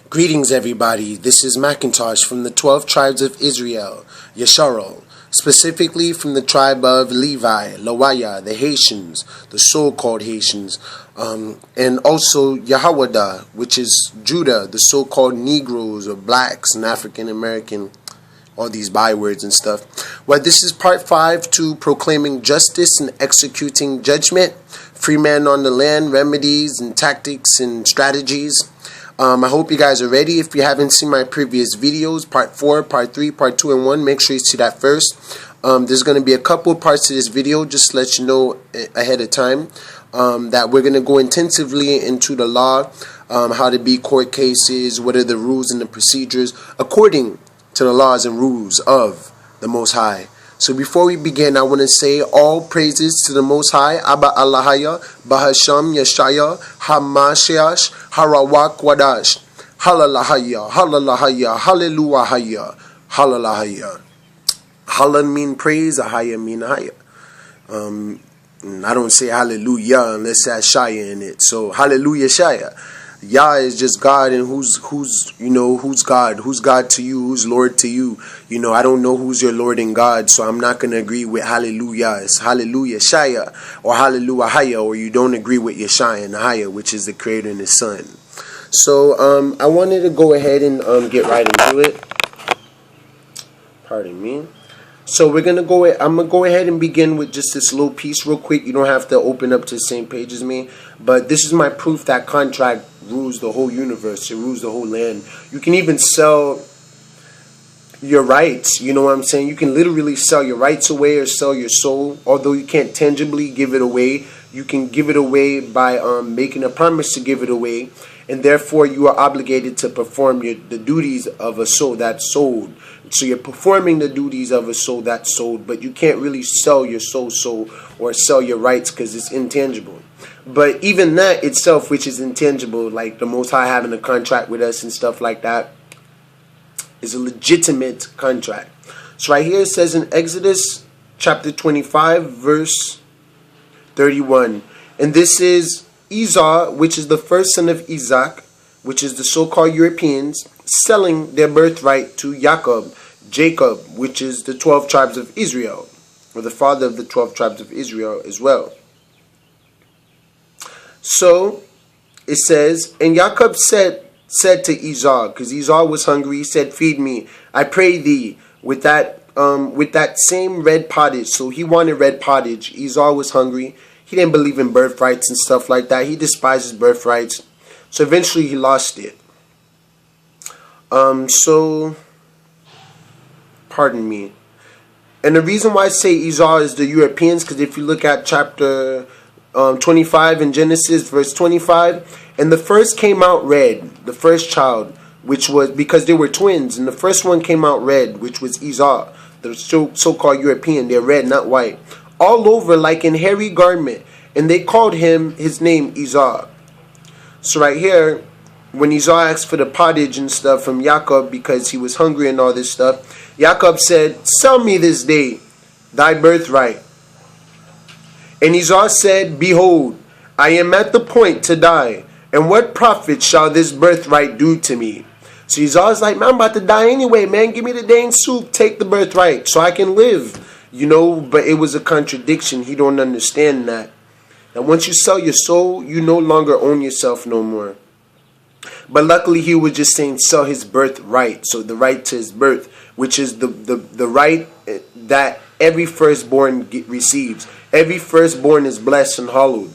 Greetings, everybody. This is Macintosh from the 12 tribes of Israel, Yis-RoyAl, specifically from the tribe of Levi, Lawaya, the Haitians, the so-called Haitians, and also Yahawada, which is Judah, the so-called Negroes or blacks and African American, all these bywords and stuff. Well, this is part 5 to proclaiming justice and executing judgment, free man on the land, remedies and tactics and strategies. I hope you guys are ready. If you haven't seen my previous videos, part 4, part 3, part 2, and 1, make sure you see that first. There's going to be a couple parts to this video, just to let you know ahead of time, that we're going to go intensively into the law, how to beat court cases, what are the rules and the procedures, according to the laws and rules of the Most High. So before we begin, I want to say all praises to the Most High, Abba Allahaya, Bahasham Yeshaya, Hamashiach, Harawak Wadash, Halalahaya, Halalahaya, Hallelujah, Halalahaya. Halal mean praise, Ahaya mean haya. I don't say hallelujah unless there's Shaya in it. So hallelujah Shaya. Yah is just God, and who's God? Who's God to you? Who's Lord to you? I don't know who's your Lord and God, so I'm not gonna agree with hallelujah. It's hallelujah Shaya or hallelujah Haya, or you don't agree with Yeshaya and Haya, which is the Creator and His Son. So I wanted to go ahead and get right into it. Pardon me. So I'm gonna go ahead and begin with just this little piece real quick. You don't have to open up to the same page as me, but this is my proof that contract rules the whole universe. It rules the whole land. You can even sell your rights. You know what I'm saying? You can literally sell your rights away or sell your soul. Although you can't tangibly give it away, you can give it away by making a promise to give it away, and therefore you are obligated to perform the duties of a soul that's sold. So you're performing the duties of a soul that's sold, but you can't really sell your soul or sell your rights because it's intangible. But even that itself, which is intangible, like the Most High having a contract with us and stuff like that, is a legitimate contract. So right here it says in Exodus chapter 25, verse 31. And this is Esau, which is the first son of Isaac, which is the so-called Europeans, selling their birthright to Jacob, which is the 12 tribes of Israel, or the father of the 12 tribes of Israel as well. So it says, and Jacob said to Esau, because Esau was hungry, he said, "Feed me, I pray thee, with that same red pottage." So he wanted red pottage. Esau was hungry. He didn't believe in birthrights and stuff like that. He despised his birthrights. So eventually he lost it. Pardon me. And the reason why I say Esau is the Europeans, because if you look at chapter 25 in Genesis, verse 25, and the first came out red, the first child, which was because they were twins, and the first one came out red, which was Esau, the so-called European. They're red, not white, all over like in hairy garment, and they called his name Esau. So right here, when Esau asked for the pottage and stuff from Jacob because he was hungry and all this stuff, Jacob said, "Sell me this day thy birthright." And Esau said, "Behold, I am at the point to die, and what profit shall this birthright do to me?" So Esau's like, "Man, I'm about to die anyway, man. Give me the dang soup, take the birthright so I can live." But it was a contradiction. He don't understand that. And once you sell your soul, you no longer own yourself no more. But luckily he was just saying sell his birthright, so the right to his birth, which is the right that every firstborn receives. Every firstborn is blessed and hallowed.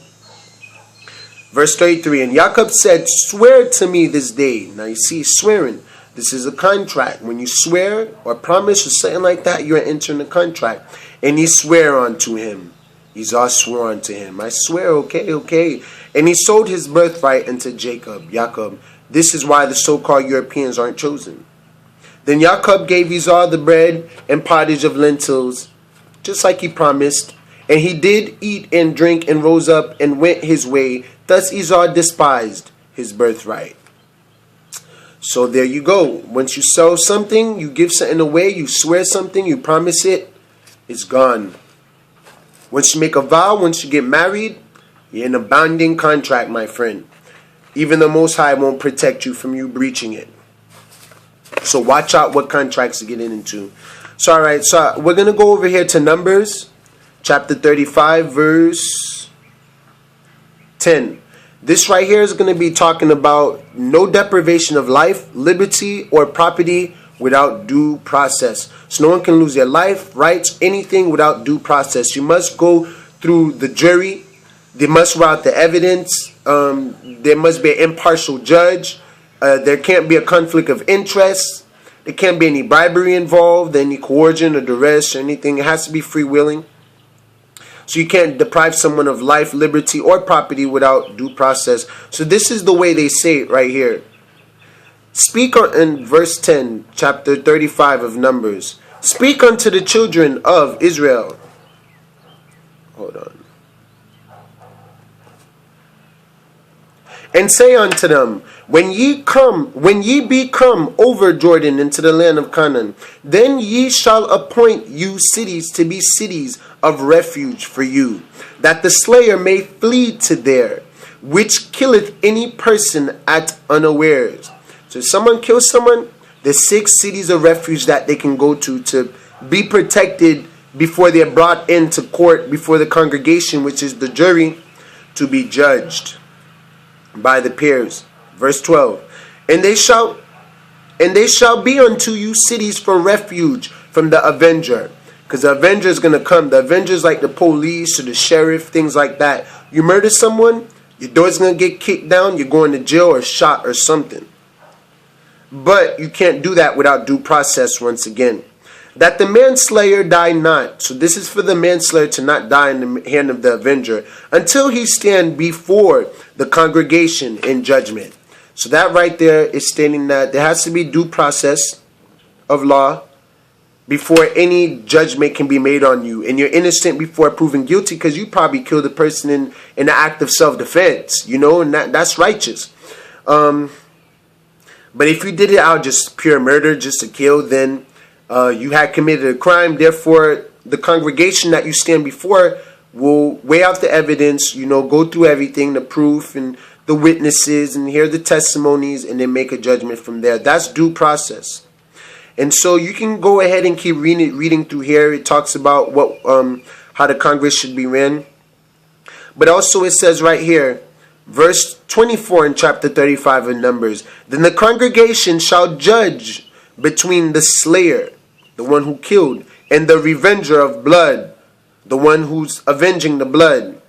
Verse 33, and Jacob said, "Swear to me this day." Now you see, swearing. This is a contract. When you swear or promise or something like that, you're entering a contract. And he swore unto him. Esau swore unto him. "I swear, okay. And he sold his birthright unto Jacob. This is why the so-called Europeans aren't chosen. Then Jacob gave Esau the bread and pottage of lentils, just like he promised. And he did eat and drink and rose up and went his way. Thus Esau despised his birthright. So there you go. Once you sell something, you give something away, you swear something, you promise it, it's gone. Once you make a vow, once you get married, you're in a binding contract, my friend. Even the Most High won't protect you from you breaching it. So watch out what contracts to get into. So alright, so we're going to go over here to Numbers, chapter 35, verse 10. This right here is going to be talking about no deprivation of life, liberty, or property without due process. So no one can lose their life, rights, anything without due process. You must go through the jury. They must route the evidence. There must be an impartial judge. There can't be a conflict of interest. There can't be any bribery involved, any coercion or duress or anything. It has to be freewheeling. So you can't deprive someone of life, liberty, or property without due process. So this is the way they say it right here. Speak in verse 10, chapter 35 of Numbers. Speak unto the children of Israel. Hold on. And say unto them, when ye be come over Jordan into the land of Canaan, then ye shall appoint you cities to be cities of refuge for you, that the slayer may flee to there, which killeth any person at unawares. So if someone kills someone, there's 6 cities of refuge that they can go to be protected before they're brought into court, before the congregation, which is the jury, to be judged by the peers. Verse 12. And they shall be unto you cities for refuge from the avenger. Because the avenger is going to come. The avenger is like the police or the sheriff, things like that. You murder someone, your door's going to get kicked down, you're going to jail or shot or something. But you can't do that without due process once again. That the manslayer die not. So this is for the manslayer to not die in the hand of the avenger until he stand before the congregation in judgment. So that right there is stating that there has to be due process of law before any judgment can be made on you. And you're innocent before proven guilty because you probably killed a person in an act of self-defense, and that's righteous. But if you did it out just pure murder, just to kill, then you had committed a crime. Therefore, the congregation that you stand before will weigh out the evidence, go through everything, the proof and the witnesses, and hear the testimonies, and then make a judgment from there. That's due process. And so you can go ahead and keep reading through here. It talks about how the Congress should be ran. But also it says right here, verse 24 in chapter 35 of Numbers, then the congregation shall judge between the slayer, the one who killed, and the revenger of blood, the one who's avenging the blood,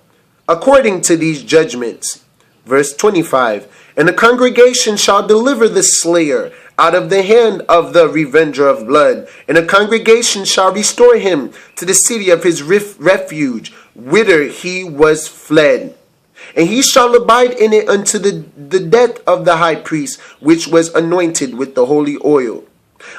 according to these judgments. Verse 25, and the congregation shall deliver the slayer out of the hand of the revenger of blood, and the congregation shall restore him to the city of his refuge, whither he was fled. And he shall abide in it unto the death of the high priest, which was anointed with the holy oil.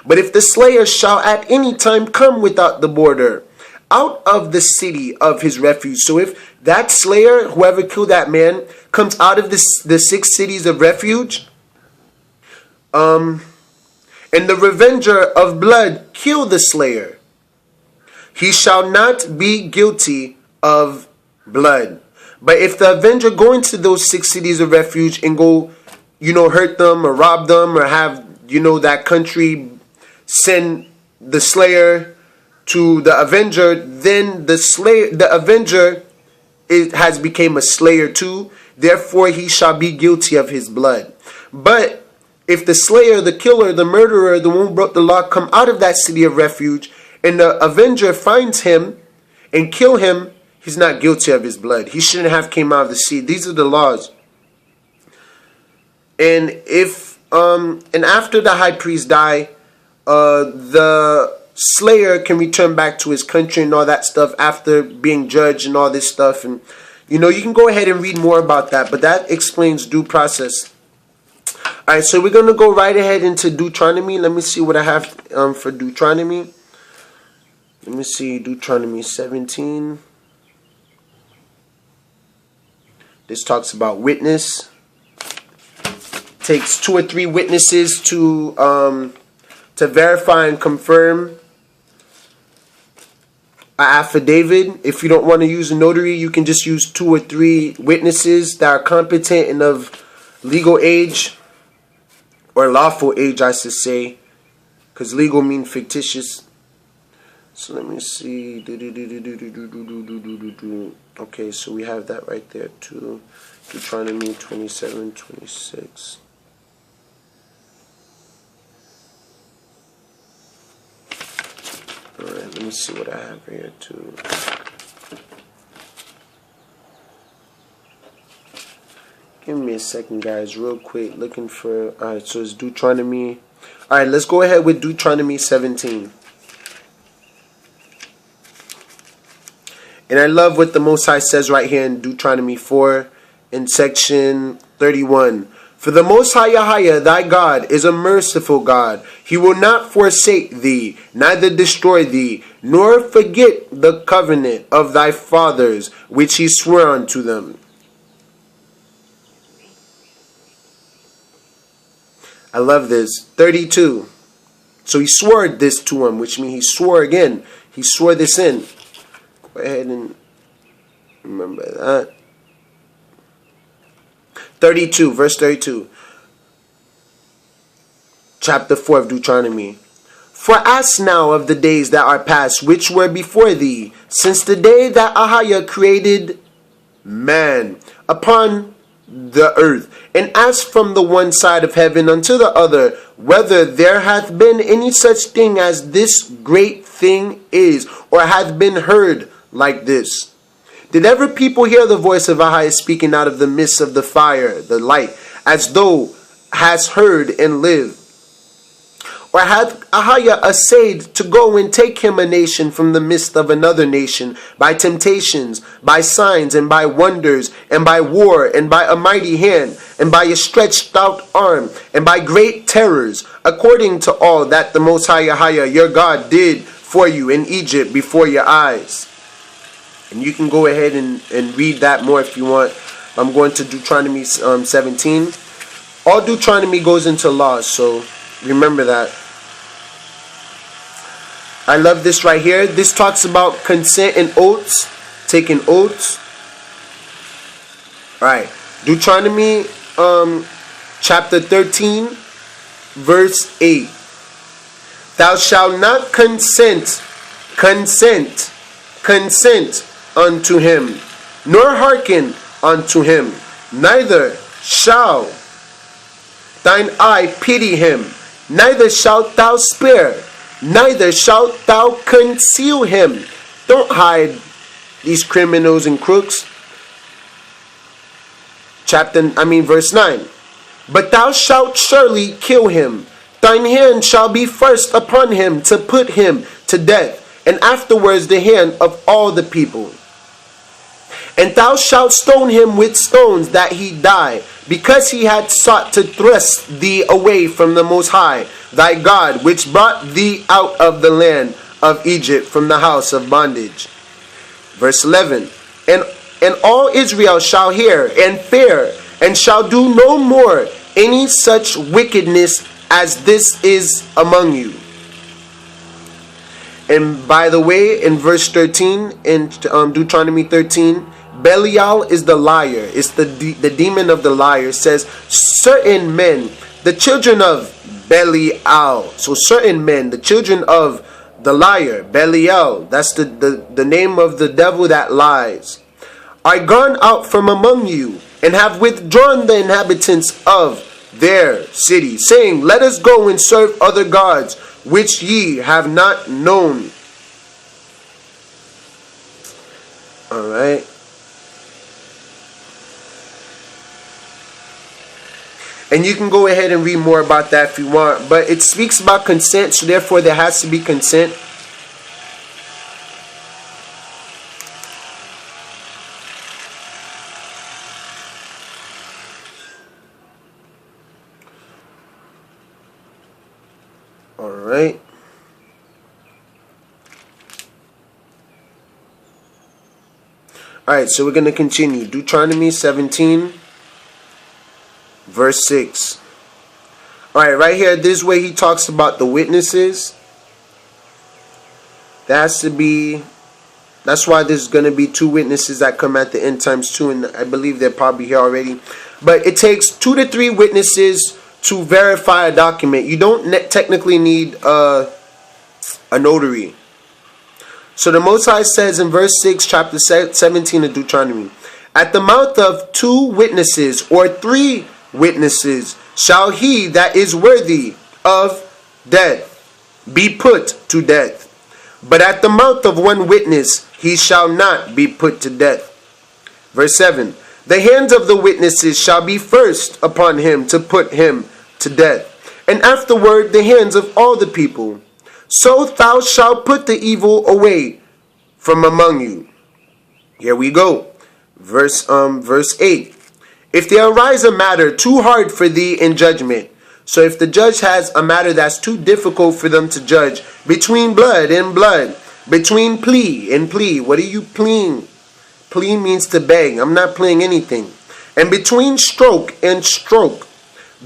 But if the slayer shall at any time come without the border, out of the city of his refuge. So if that slayer, whoever killed that man, comes out of the 6 cities of refuge, and the revenger of blood kill the slayer, he shall not be guilty of blood. But if the avenger go into those 6 cities of refuge and go, hurt them or rob them or have, that country send the slayer to the avenger, then the avenger has become a slayer too. Therefore, he shall be guilty of his blood. But if the slayer, the killer, the murderer, the one who broke the law, come out of that city of refuge, and the avenger finds him and kill him, he's not guilty of his blood. He shouldn't have came out of the sea. These are the laws. And if and after the high priest die, the slayer can return back to his country and all that stuff after being judged and all this stuff. And you can go ahead and read more about that, but that explains due process. All right, so we're going to go right ahead into Deuteronomy. Let me see what I have for Deuteronomy. Let me see, Deuteronomy 17. This talks about witness. Takes 2 or 3 witnesses to verify and confirm an affidavit. If you don't want to use a notary, you can just use 2 or 3 witnesses that are competent and of legal age, or lawful age, I should say, because legal mean fictitious. So let me see. Okay, so we have that right there too. Deuteronomy 27:26. Alright, let me see what I have here too. Give me a second, guys, real quick. Looking for... Alright, so it's Deuteronomy. Alright, let's go ahead with Deuteronomy 17. And I love what the Most High says right here in Deuteronomy 4 in section 31. For the Most High Yahweh, thy God, is a merciful God. He will not forsake thee, neither destroy thee, nor forget the covenant of thy fathers, which he swore unto them. I love this. 32. So he swore this to him, which means he swore again. He swore this in. Go ahead and remember that. 32, verse 32. Chapter 4 of Deuteronomy. For ask now of the days that are past, which were before thee, since the day that Ahijah created man upon the earth, and ask from the one side of heaven unto the other, whether there hath been any such thing as this great thing is, or hath been heard like this. Did ever people hear the voice of Ahijah speaking out of the midst of the fire, the light, as thou hast heard and lived? Or hath Ahijah essayed to go and take him a nation from the midst of another nation, by temptations, by signs, and by wonders, and by war, and by a mighty hand, and by a stretched out arm, and by great terrors, according to all that the Most High Yahweh your God did for you in Egypt before your eyes? And you can go ahead and read that more if you want. I'm going to Deuteronomy 17. All Deuteronomy goes into laws, so remember that. I love this right here. This talks about consent and oaths, taking oaths. Alright, Deuteronomy chapter 13, verse 8. Thou shalt not consent unto him, nor hearken unto him, neither shall thine eye pity him, neither shalt thou spare, neither shalt thou conceal him. Don't hide these criminals and crooks. Verse 9. But thou shalt surely kill him. Thine hand shall be first upon him to put him to death, and afterwards the hand of all the people. And thou shalt stone him with stones that he die, because he had sought to thrust thee away from the Most High, thy God, which brought thee out of the land of Egypt from the house of bondage. Verse 11. And all Israel shall hear and fear, and shall do no more any such wickedness as this is among you. And by the way, in verse 13, in Deuteronomy 13, Belial is the liar. It's the demon of the liar. It says, certain men, the children of Belial. So certain men, the children of the liar, Belial. That's the name of the devil that lies. Are gone out from among you, and have withdrawn the inhabitants of their city, saying, let us go and serve other gods, which ye have not known. Alright. And you can go ahead and read more about that if you want. But it speaks about consent, so therefore there has to be consent. Alright. Alright, so we're going to continue. Deuteronomy 17. Verse 6. Alright, right here, this is where he talks about the witnesses. There has to be, that's why there's going to be two witnesses that come at the end times too, and I believe they're probably here already. But it takes 2 to 3 witnesses to verify a document. You don't technically need a notary. So the Most High says in verse 6, chapter 17 of Deuteronomy, at the mouth of 2 witnesses or 3 witnesses shall he that is worthy of death be put to death. But at the mouth of 1 witness he shall not be put to death. Verse 7, the hands of the witnesses shall be first upon him to put him to death, and afterward the hands of all the people. So thou shalt put the evil away from among you. Here we go. Verse 8. If there arise a matter too hard for thee in judgment, so if the judge has a matter that's too difficult for them to judge, between blood and blood, between plea and plea. What are you pleading? Plea means to beg. I'm not pleading anything. And between stroke and stroke,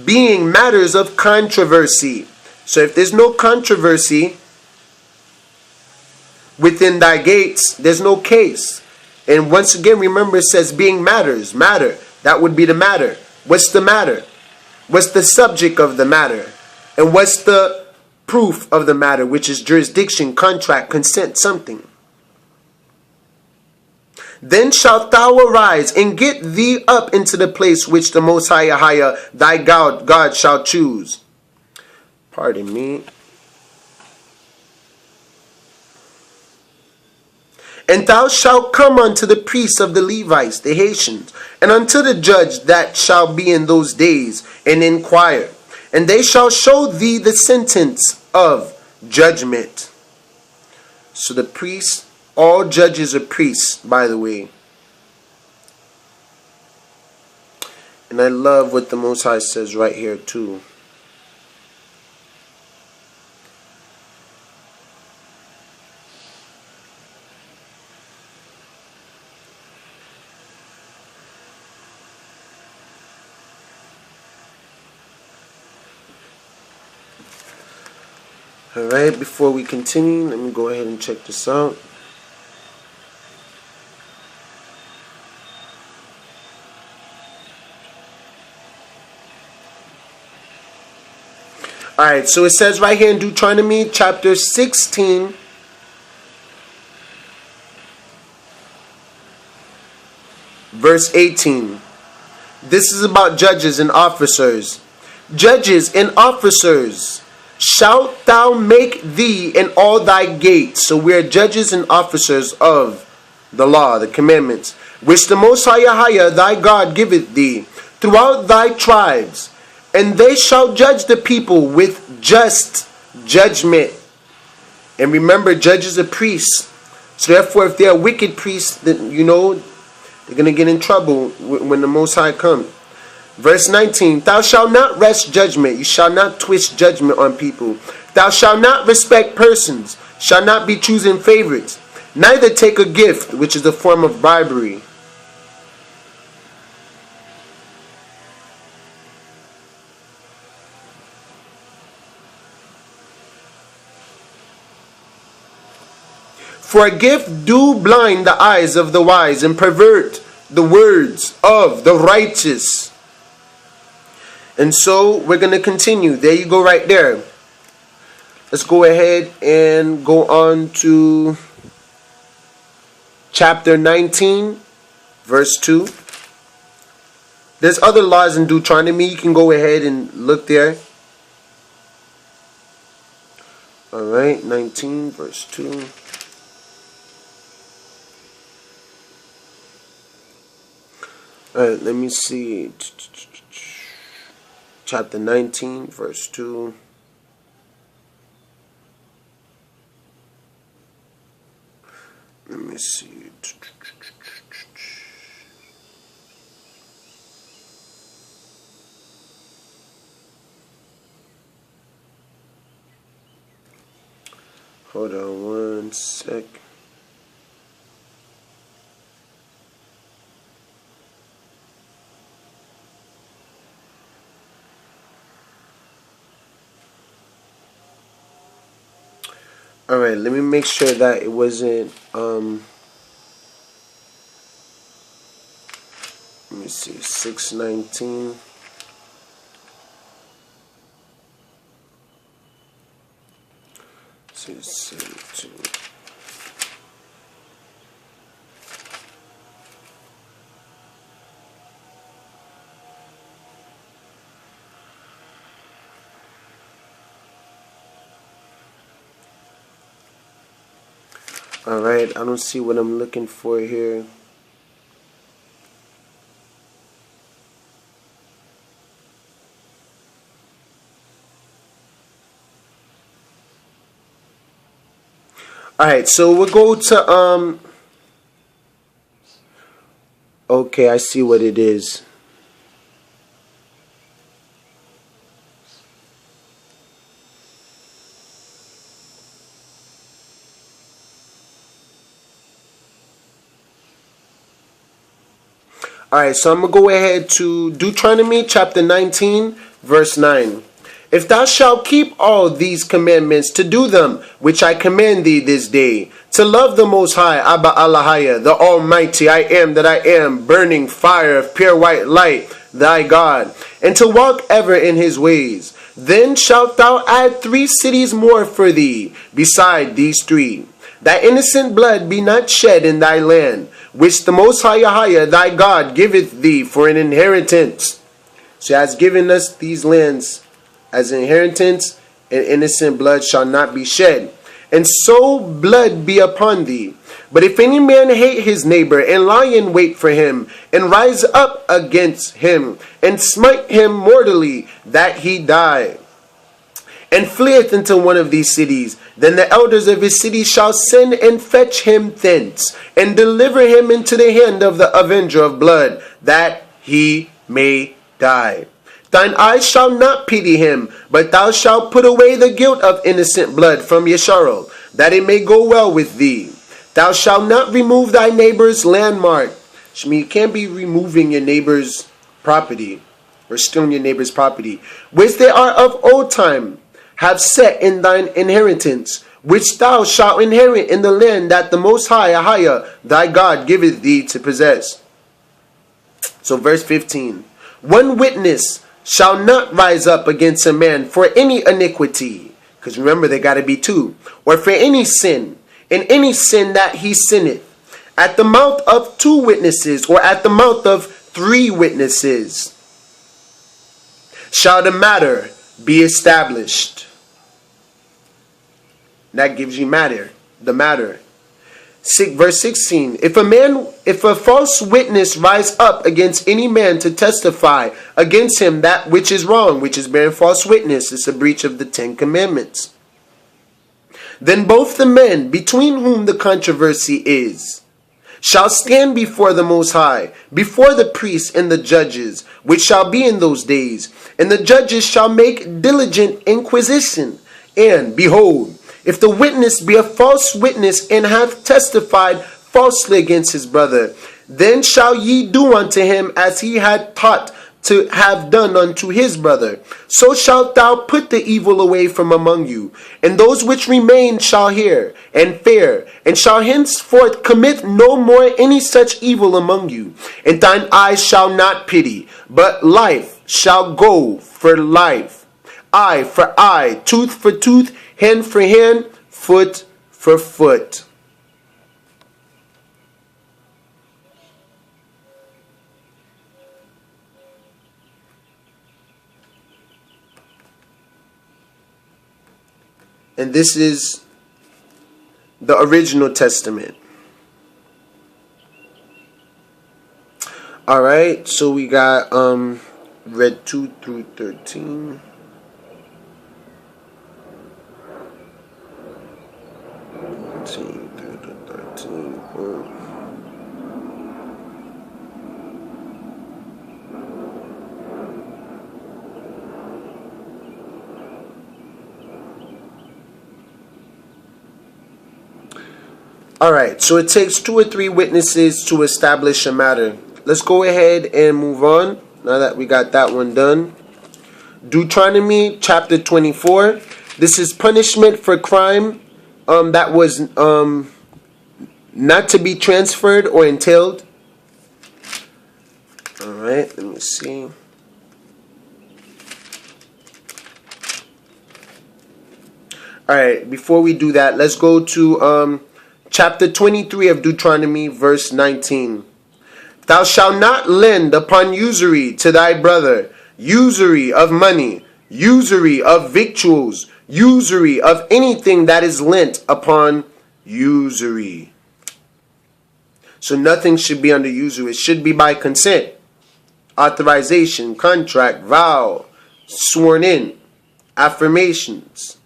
being matters of controversy. So if there's no controversy within thy gates, there's no case. And once again, remember, it says being matters. Matter. That would be the matter. What's the matter? What's the subject of the matter? And what's the proof of the matter, which is jurisdiction, contract, consent, something. Then shalt thou arise and get thee up into the place which the Most High thy God shall choose. Pardon me. And thou shalt come unto the priests of the Levites, the Haitians, and unto the judge that shall be in those days, and inquire. And they shall show thee the sentence of judgment. So the priests, all judges are priests, by the way. And I love what the Most High says right here too. Alright, before we continue, let me go ahead and check this out. Alright, so it says right here in Deuteronomy chapter 16, verse 18. This is about judges and officers. Judges and officers, shalt thou make thee in all thy gates. So we are judges and officers of the law, the commandments, which the Most High thy God giveth thee throughout thy tribes. And they shall judge the people with just judgment. And remember, judges are priests. So therefore, if they are wicked priests, then you know they're going to get in trouble when the Most High comes. Verse 19, thou shalt not wrest judgment. You shall not twist judgment on people. Thou shalt not respect persons. Shall not be choosing favorites. Neither take a gift, which is a form of bribery. For a gift do blind the eyes of the wise and pervert the words of the righteous. And so we're going to continue. There you go right there. Let's go ahead and go on to chapter 19, verse 2. There's other laws in Deuteronomy. You can go ahead and look there. Alright, 19, verse 2. Alright, let me see. Chapter 19, verse 2. Let me see. Hold on one sec. Alright, let me make sure that it wasn't, let me me see, 6:19. All right, I don't see what I'm looking for here. All right, so we'll go to okay, I see what it is. All right, so I'm going to go ahead to Deuteronomy chapter 19, verse 9. If thou shalt keep all these commandments to do them, which I command thee this day, to love the Most High, Abba Allahaya, the Almighty, I am that I am, burning fire of pure white light, thy God, and to walk ever in his ways, then shalt thou add 3 cities more for thee, beside these 3. That innocent blood be not shed in thy land, which the Most High Yahweh thy God giveth thee for an inheritance. So he has given us these lands as an inheritance, and innocent blood shall not be shed. And so blood be upon thee. But if any man hate his neighbor, and lie in wait for him, and rise up against him, and smite him mortally, that he die, and fleeth into one of these cities, then the elders of his city shall send and fetch him thence, and deliver him into the hand of the avenger of blood, that he may die. Thine eyes shall not pity him, but thou shalt put away the guilt of innocent blood from Yis-RoyAl, that it may go well with thee. Thou shalt not remove thy neighbor's landmark. I mean, you can't be removing your neighbor's property, or stealing your neighbor's property, which they are of old time, have set in thine inheritance, which thou shalt inherit in the land that the Most High, Ahaya, thy God, giveth thee to possess. So verse 15. One witness shall not rise up against a man for any iniquity, because remember, there got to be 2, or for any sin, in any sin that he sinneth, at the mouth of 2 witnesses, or at the mouth of 3 witnesses, shall the matter be established. That gives you the matter. Verse 16. If a false witness rise up against any man to testify against him that which is wrong, which is bearing false witness, is a breach of the 10 commandments. Then both the men between whom the controversy is shall stand before the Most High, before the priests and the judges, which shall be in those days. And the judges shall make diligent inquisition. And, behold, if the witness be a false witness and hath testified falsely against his brother, then shall ye do unto him as he had taught to have done unto his brother. So shalt thou put the evil away from among you. And those which remain shall hear and fear, and shall henceforth commit no more any such evil among you. And thine eyes shall not pity, but life shall go for life, eye for eye, tooth for tooth, hand for hand, foot for foot. And this is the original testament. All right, so we got read 2 through 13. All right, so it takes 2 or 3 witnesses to establish a matter. Let's go ahead and move on now that we got that one done. Deuteronomy chapter 24. This is punishment for crime that was not to be transferred or entailed. Alright, let me see. Alright, before we do that, let's go to chapter 23 of Deuteronomy, verse 19. Thou shalt not lend upon usury to thy brother, usury of money, usury of victuals, usury of anything that is lent upon usury. So nothing should be under usury. It should be by consent, authorization, contract, vow, sworn in, affirmations.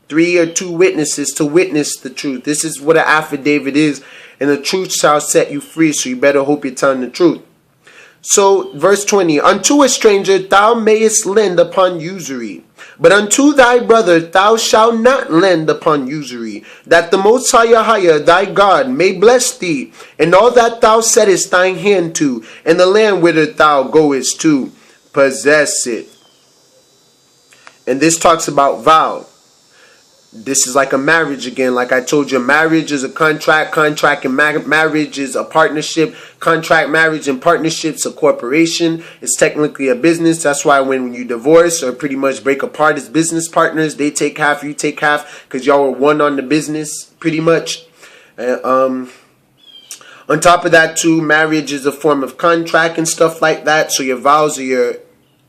3 or 2 witnesses to witness the truth. This is what an affidavit is, and the truth shall set you free, so you better hope you're telling the truth. So, verse 20, unto a stranger thou mayest lend upon usury, but unto thy brother thou shalt not lend upon usury, that the Most High thy God may bless thee, and all that thou settest thine hand to, and the land whither thou goest to, possess it. And this talks about vow. This is like a marriage again. Like I told you, marriage is a contract. Contract and marriage is a partnership. Contract, marriage, and partnership's a corporation. It's technically a business. That's why when you divorce or pretty much break apart as business partners, they take half, you take half, because y'all were one on the business, pretty much. On top of that, too, marriage is a form of contract and stuff like that. So your vows are your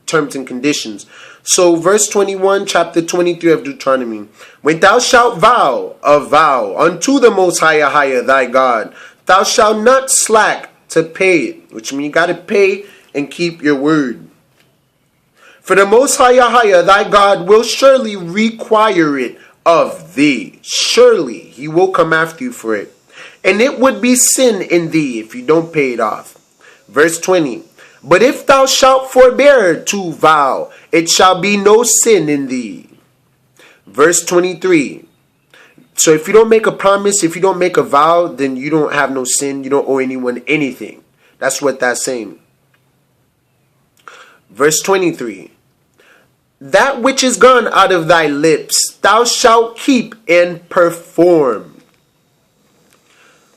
terms and conditions. So verse 21, chapter 23 of Deuteronomy. When thou shalt vow a vow unto the Most High thy God, thou shalt not slack to pay it. Which means you got to pay and keep your word. For the Most High thy God will surely require it of thee. Surely he will come after you for it. And it would be sin in thee if you don't pay it off. Verse 20. But if thou shalt forbear to vow, it shall be no sin in thee. Verse 23. So if you don't make a promise, if you don't make a vow, then you don't have no sin. You don't owe anyone anything. That's what that's saying. Verse 23. That which is gone out of thy lips, thou shalt keep and perform.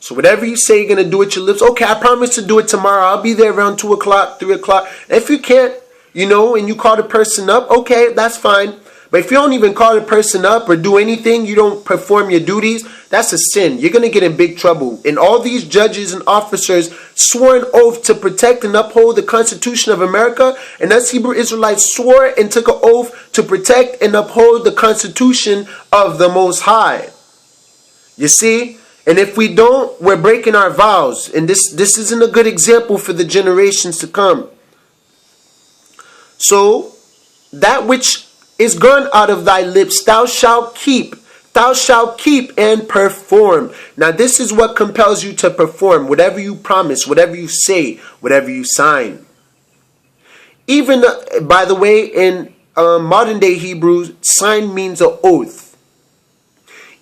So whatever you say you're going to do with your lips, okay, I promise to do it tomorrow. I'll be there around 2 o'clock, 3 o'clock. If you can't, and you call the person up, okay, that's fine. But if you don't even call the person up or do anything, you don't perform your duties, that's a sin. You're going to get in big trouble. And all these judges and officers swore an oath to protect and uphold the Constitution of America. And us Hebrew Israelites swore and took an oath to protect and uphold the Constitution of the Most High. You see? And if we don't, we're breaking our vows. And this isn't a good example for the generations to come. So, that which is gone out of thy lips, thou shalt keep. Thou shalt keep and perform. Now, this is what compels you to perform. Whatever you promise, whatever you say, whatever you sign. Even, by the way, in modern day Hebrew, sign means an oath.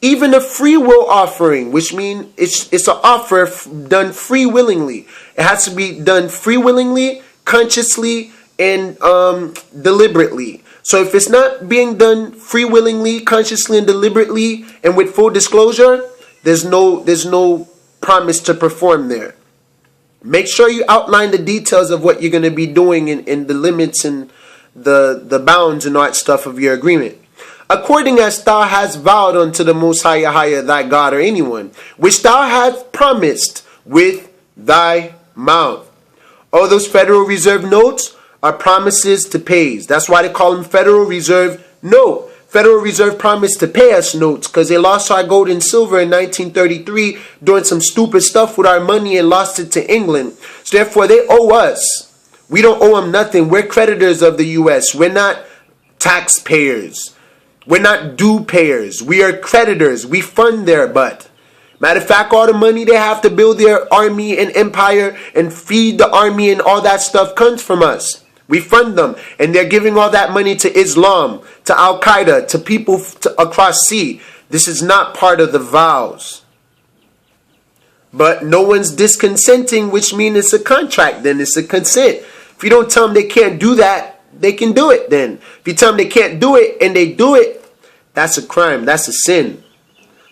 Even a free will offering, which means it's an offer done free willingly. It has to be done free willingly, consciously, and deliberately. So if it's not being done free willingly, consciously, and deliberately, and with full disclosure, there's no promise to perform there. Make sure you outline the details of what you're going to be doing and the limits and the bounds and all that stuff of your agreement. According as thou hast vowed unto the Most High thy God, or anyone, which thou hast promised with thy mouth. All those Federal Reserve notes are promises to pays. That's why they call them Federal Reserve note. Federal Reserve promised to pay us notes because they lost our gold and silver in 1933 doing some stupid stuff with our money and lost it to England. So therefore they owe us. We don't owe them nothing. We're creditors of the U.S. We're not taxpayers. We're not due payers. We are creditors. We fund their butt. Matter of fact, all the money they have to build their army and empire and feed the army and all that stuff comes from us. We fund them. And they're giving all that money to Islam, to Al-Qaeda, to people across sea. This is not part of the vows. But no one's disconsenting, which means it's a contract. Then it's a consent. If you don't tell them they can't do that, they can do it then. If you tell them they can't do it and they do it, that's a crime. That's a sin.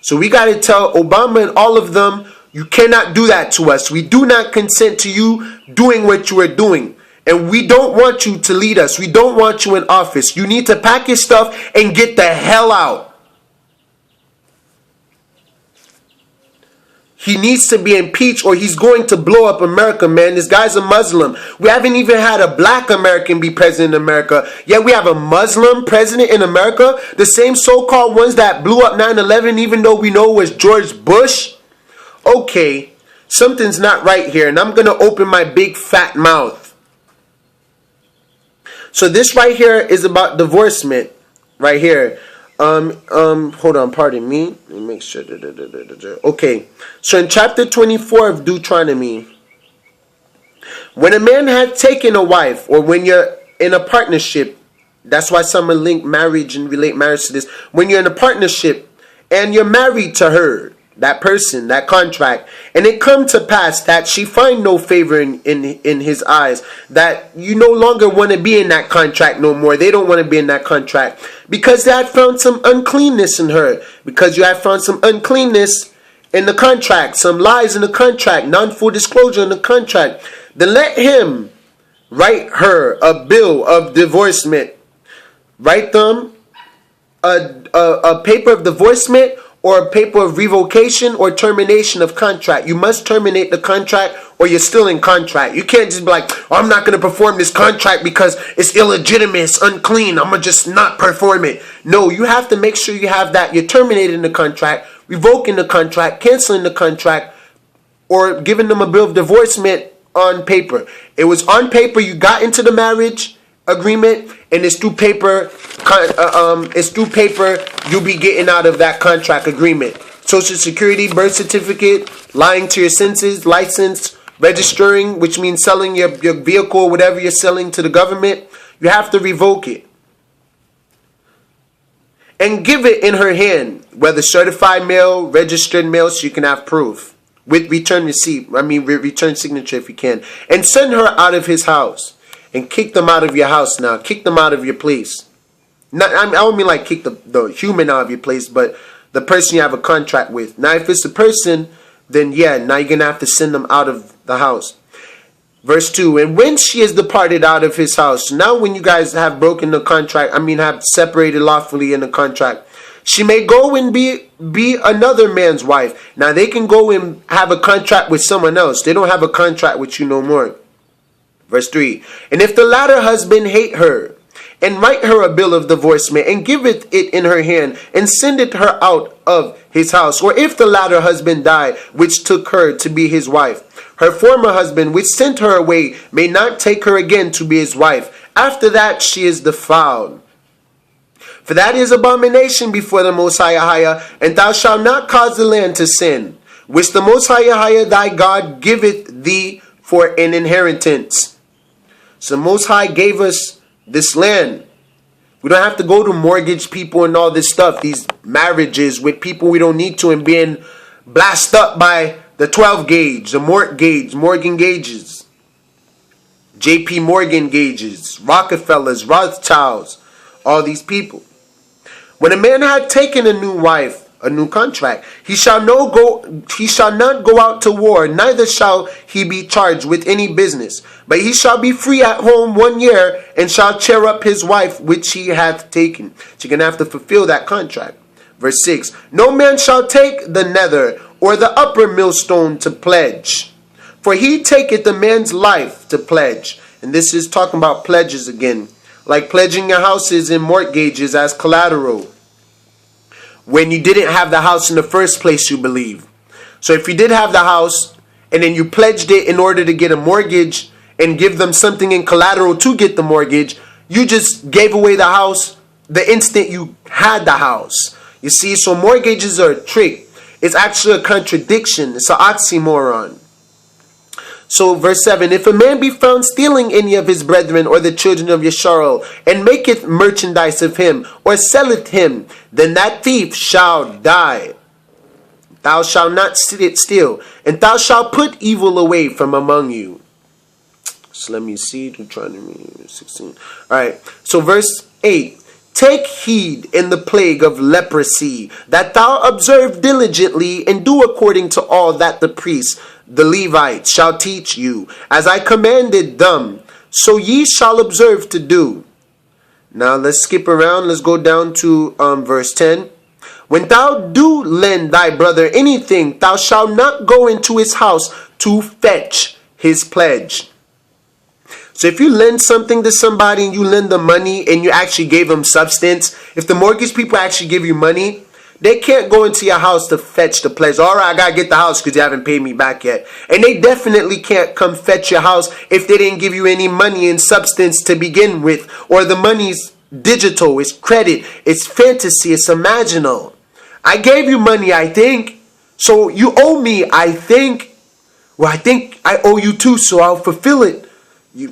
So we got to tell Obama and all of them, you cannot do that to us. We do not consent to you doing what you are doing. And we don't want you to lead us. We don't want you in office. You need to pack your stuff and get the hell out. He needs to be impeached or he's going to blow up America, man. This guy's a Muslim. We haven't even had a black American be president in America. Yet we have a Muslim president in America. The same so-called ones that blew up 9/11, even though we know it was George Bush. Okay, something's not right here. And I'm going to open my big fat mouth. So this right here is about divorcement. Right here. Hold on, pardon me. Let me make sure. Okay. So in chapter 24 of Deuteronomy, when a man had taken a wife, or when you're in a partnership, that's why some link marriage and relate marriage to this. When you're in a partnership and you're married to her, that person, that contract, and it come to pass that she find no favor in his eyes, that you no longer want to be in that contract no more. They don't want to be in that contract because they had found some uncleanness in her, because you have found some uncleanness in the contract, some lies in the contract, non-full disclosure in the contract. Then let him write her a bill of divorcement. Write them a paper of divorcement, or a paper of revocation or termination of contract. You must terminate the contract or you're still in contract. You can't just be like, oh, I'm not going to perform this contract because it's illegitimate, it's unclean, I'm going to just not perform it. No, you have to make sure you have that. You're terminating the contract, revoking the contract, canceling the contract, or giving them a bill of divorcement on paper. It was on paper, you got into the marriage agreement, and it's through paper. You'll be getting out of that contract agreement. Social Security, birth certificate, lying to your senses, license, registering, which means selling your vehicle or whatever you're selling to the government. You have to revoke it and give it in her hand, whether certified mail, registered mail, so you can have proof with return receipt. Return signature if you can, and send her out of his house. And kick them out of your house now. Kick them out of your place. I don't mean like kick the human out of your place, but the person you have a contract with. Now, if it's a person, then yeah, now you're going to have to send them out of the house. Verse 2, and when she is departed out of his house, now when you guys have broken the contract, have separated lawfully in the contract, she may go and be another man's wife. Now, they can go and have a contract with someone else. They don't have a contract with you no more. Verse 3, and if the latter husband hate her, and write her a bill of divorcement, and giveth it in her hand, and sendeth her out of his house, or if the latter husband die, which took her to be his wife, her former husband, which sent her away, may not take her again to be his wife. After that she is defiled. For that is abomination before the Most High, and thou shalt not cause the land to sin, which the Most High thy God giveth thee for an inheritance. So the Most High gave us this land. We don't have to go to mortgage people and all this stuff. These marriages with people we don't need to, and being blasted up by the 12 gauge, the Morgan gauges, JP Morgan gauges, Rockefellers, Rothschilds, all these people. When a man had taken a new wife, a new contract, he shall not go out to war, neither shall he be charged with any business, but he shall be free at home 1 year, and shall cheer up his wife which he hath taken. So you're going to have to fulfill that contract. Verse 6, no man shall take the nether or the upper millstone to pledge, for he taketh the man's life to pledge. And this is talking about pledges again, like pledging your houses and mortgages as collateral when you didn't have the house in the first place, you believe. So if you did have the house and then you pledged it in order to get a mortgage and give them something in collateral to get the mortgage, you just gave away the house the instant you had the house. You see, so mortgages are a trick. It's actually a contradiction. It's an oxymoron. So verse 7, if a man be found stealing any of his brethren or the children of Yis-RoyAl, and maketh merchandise of him, or selleth him, then that thief shall die. Thou shalt not steal, and thou shalt put evil away from among you. So let me see, Deuteronomy 16. Alright, so verse 8. Take heed in the plague of leprosy, that thou observe diligently, and do according to all that the priests, the Levites, shall teach you, as I commanded them. so ye shall observe to do. Now let's skip around. Let's go down to verse 10. When thou do lend thy brother anything, thou shalt not go into his house to fetch his pledge. So if you lend something to somebody and you lend them money and you actually gave them substance, if the mortgage people actually give you money, they can't go into your house to fetch the pledge. All right, I got to get the house because you haven't paid me back yet. And they definitely can't come fetch your house if they didn't give you any money and substance to begin with. Or the money's digital, it's credit, it's fantasy, it's imaginal. I gave you money, I think. So you owe me, I think. Well, I think I owe you too, so I'll fulfill it. You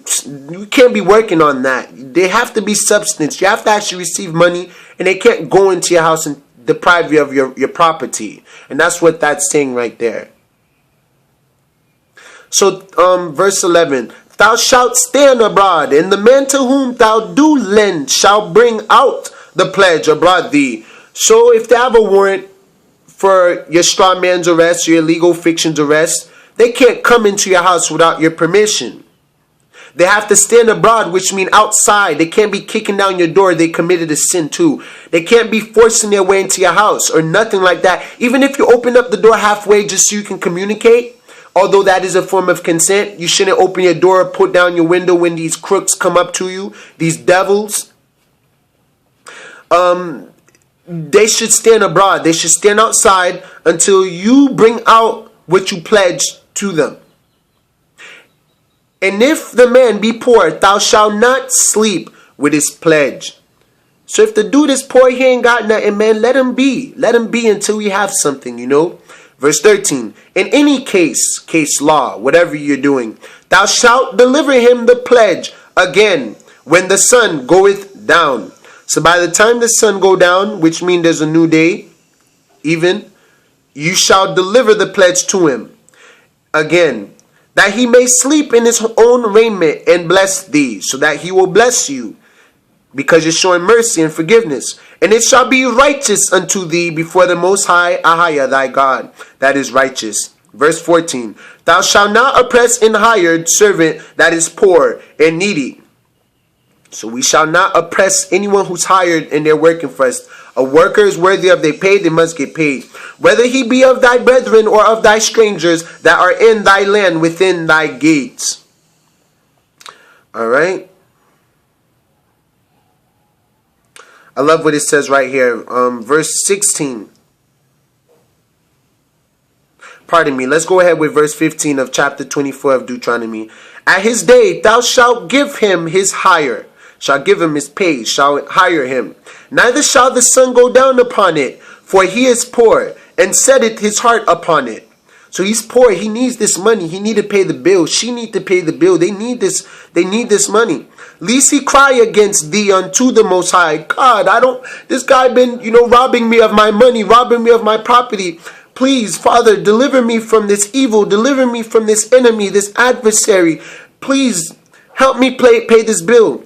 can't be working on that. They have to be substance. You have to actually receive money, and they can't go into your house and deprive you of your property. And that's what that's saying right there. So verse 11. Thou shalt stand abroad, and the man to whom thou do lend shall bring out the pledge abroad thee. So if they have a warrant for your straw man's arrest or your legal fiction's arrest, they can't come into your house without your permission. They have to stand abroad, which means outside. They can't be kicking down your door. They committed a sin too. They can't be forcing their way into your house or nothing like that. Even if you open up the door halfway just so you can communicate, although that is a form of consent, you shouldn't open your door or put down your window when these crooks come up to you, these devils. They should stand abroad. They should stand outside until you bring out what you pledged to them. And if the man be poor, thou shalt not sleep with his pledge. So if the dude is poor, he ain't got nothing, man, let him be. Let him be until we have something, you know. Verse 13. In any case law, whatever you're doing, thou shalt deliver him the pledge again when the sun goeth down. So by the time the sun go down, which means there's a new day, even, you shall deliver the pledge to him again, that he may sleep in his own raiment and bless thee, so that he will bless you, because you're showing mercy and forgiveness. And it shall be righteous unto thee before the Most High, Ahaya, thy God, that is righteous. Verse 14, thou shalt not oppress an hired servant that is poor and needy. So we shall not oppress anyone who's hired and they're working for us. A worker is worthy of their pay, they must get paid. Whether he be of thy brethren or of thy strangers that are in thy land within thy gates. Alright. I love what it says right here. Verse 16. Pardon me. Let's go ahead with verse 15 of chapter 24 of Deuteronomy. At his day thou shalt give him his hire. Shall give him his pay, shall hire him. Neither shall the sun go down upon it, for he is poor, and setteth his heart upon it. So he's poor, he needs this money, he need to pay the bill, she need to pay the bill, they need this money. Lest he cry against thee unto the Most High. God, this guy been, robbing me of my money, robbing me of my property. Please, Father, deliver me from this evil, deliver me from this enemy, this adversary. Please, help me pay this bill.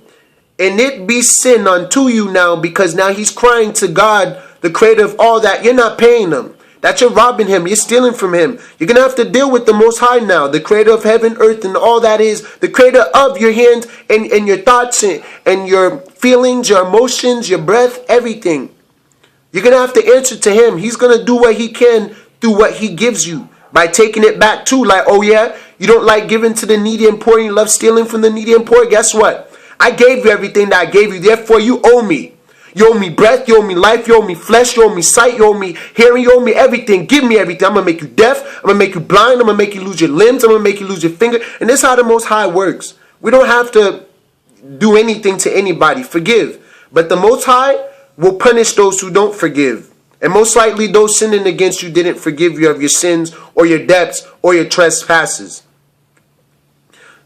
And it be sin unto you now, because now he's crying to God, the creator of all that. You're not paying him. That you're robbing him. You're stealing from him. You're going to have to deal with the Most High now, the creator of heaven, earth, and all that is, the creator of your hands and your thoughts and your feelings, your emotions, your breath, everything. You're going to have to answer to him. He's going to do what he can through what he gives you by taking it back too. Like, oh yeah, you don't like giving to the needy and poor, you love stealing from the needy and poor. Guess what? I gave you everything that I gave you. Therefore, you owe me. You owe me breath. You owe me life. You owe me flesh. You owe me sight. You owe me hearing. You owe me everything. Give me everything. I'm going to make you deaf. I'm going to make you blind. I'm going to make you lose your limbs. I'm going to make you lose your finger. And this is how the Most High works. We don't have to do anything to anybody. Forgive. But the Most High will punish those who don't forgive. And most likely those sinning against you didn't forgive you of your sins or your debts or your trespasses.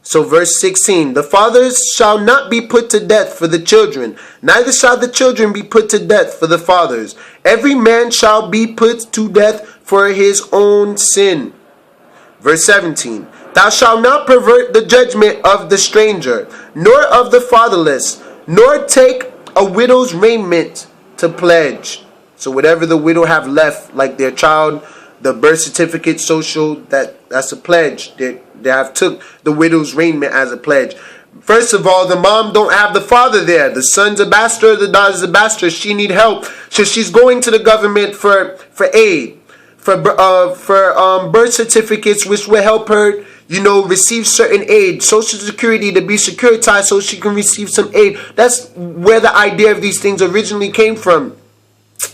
So verse 16, the fathers shall not be put to death for the children, neither shall the children be put to death for the fathers. Every man shall be put to death for his own sin. Verse 17, thou shalt not pervert the judgment of the stranger, nor of the fatherless, nor take a widow's raiment to pledge. So whatever the widow have left, like their child, the birth certificate, social, that's a pledge. They have took the widow's raiment as a pledge. First of all, the mom don't have the father there. The son's a bastard, the daughter's a bastard. She need help, so she's going to the government for aid, for birth certificates, which will help her, receive certain aid, Social Security to be securitized, so she can receive some aid. That's where the idea of these things originally came from.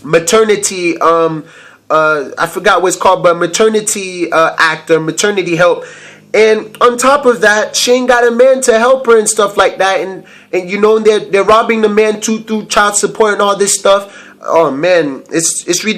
Maternity, I forgot what it's called, but maternity act or maternity help. And on top of that, she ain't got a man to help her and stuff like that. And they're robbing the man too through child support and all this stuff. Oh man, it's ridiculous.